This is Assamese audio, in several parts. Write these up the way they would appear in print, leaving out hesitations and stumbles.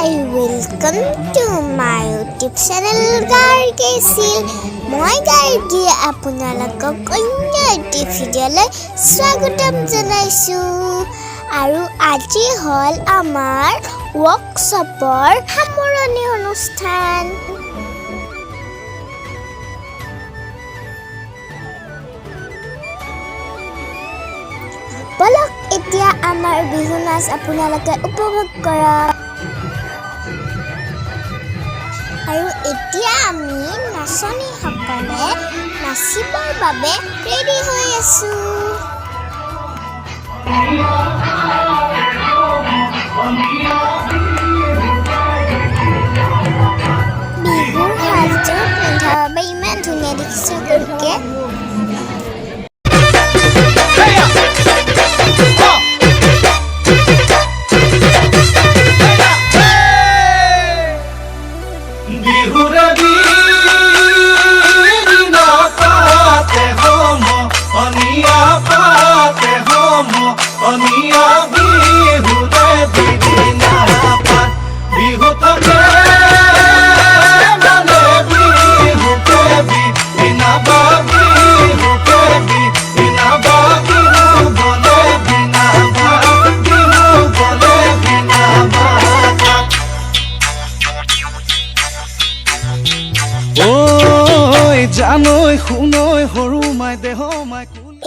welcome to my YouTube channel gargi. মই gargi আপোনালোকক অন্য এটি ভিডিঅ'লৈ স্বাগতম জনাইছো আৰু আজি হল আমাৰ ওয়াৰ্কশপৰ সামৰণি অনুষ্ঠান। বলক এতিয়া আমাৰ বিহু নাচ আপোনালোকে উপভোগ কৰক। আৰু এতিয়া আমি নাচনীসকলে নাচিবৰ বাবে ৰেডি হৈ আছো। বিহুৰ সাজযোৰ পিন্ধাৰ বাবে ইমান ধুনীয়া দেখিছে আপোনালোকে।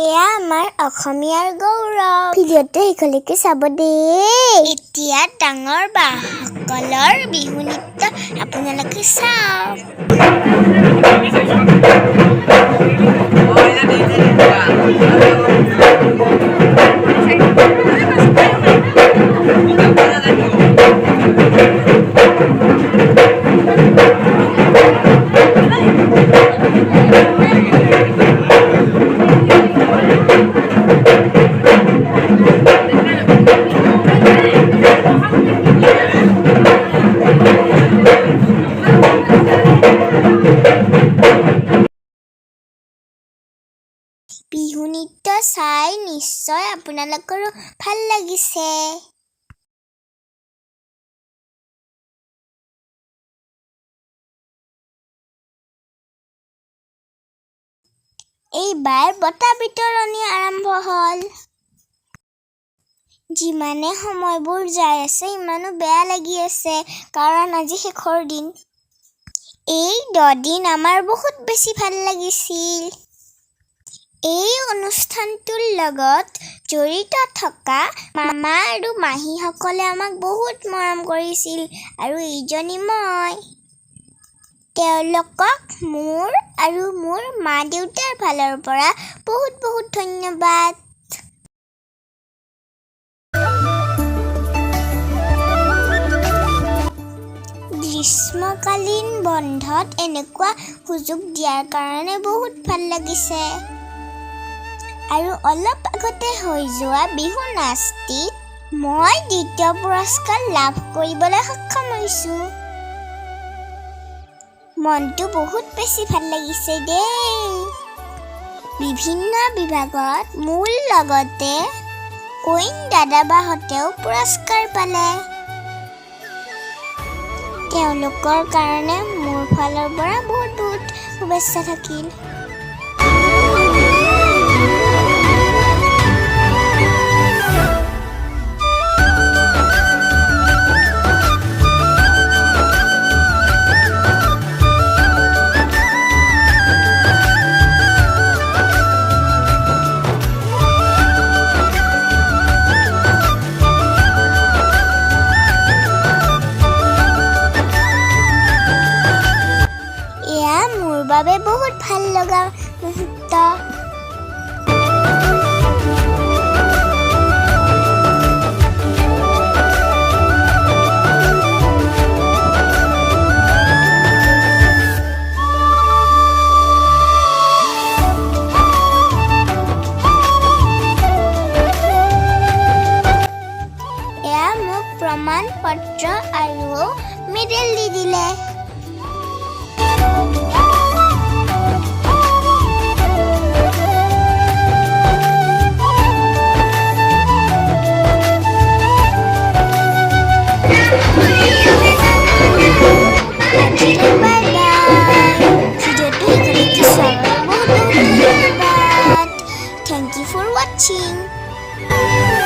এয়া আমাৰ অসমীয়াৰ গৌৰৱ। ভিডিঅ'টো শেষলৈকে চাব দেই। এতিয়া ডাঙৰ বাসকলৰ বিহু নৃত্য আপোনালোকে চাওক। বিহু নৃত্য চাই নিশ্চয় আপোনালোকৰো ভাল লাগিছে। এইবাৰ বঁটা বিতৰণি আৰম্ভ হ'ল। যিমানে সময়বোৰ যাই আছে ইমানো বেয়া লাগি আছে, কাৰণ আজি শেষৰ দিন। এই 10 দিন আমাৰ বহুত বেছি ভাল লাগিছিল। এই অনুষ্ঠানটোৰ লগত জড়িত থকা মামা আৰু মাহীসকলে আমাক বহুত মৰম কৰিছিল, আৰু এইজনী মই। তেওঁলোকক মোৰ আৰু মোৰ মা দেউতাৰ ফালৰ পৰা বহুত বহুত ধন্যবাদ। গ্ৰীষ্মকালীন বন্ধত এনেকুৱা সুযোগ দিয়াৰ কাৰণে বহুত ভাল লাগিছে। আৰু অলপ আগতে হৈ যোৱা বিহু নাচটিত মই দ্বিতীয় পুৰস্কাৰ লাভ কৰিবলৈ সক্ষম হৈছোঁ। মনটো বহুত বেছি ভাল লাগিছে দেই। বিভিন্ন বিভাগত মোৰ লগতে অইন দাদা বাহঁতেও পুৰস্কাৰ পালে। তেওঁলোকৰ কাৰণে মোৰ ফালৰ পৰা বহুত বহুত শুভেচ্ছা থাকিল। বাবে বহুত ভাল লগা মুহূৰ্ত। এয়া মোক প্ৰমাণ পত্ৰ আৰু মেডেল দি দিলে। Yeah. Thank you for watching.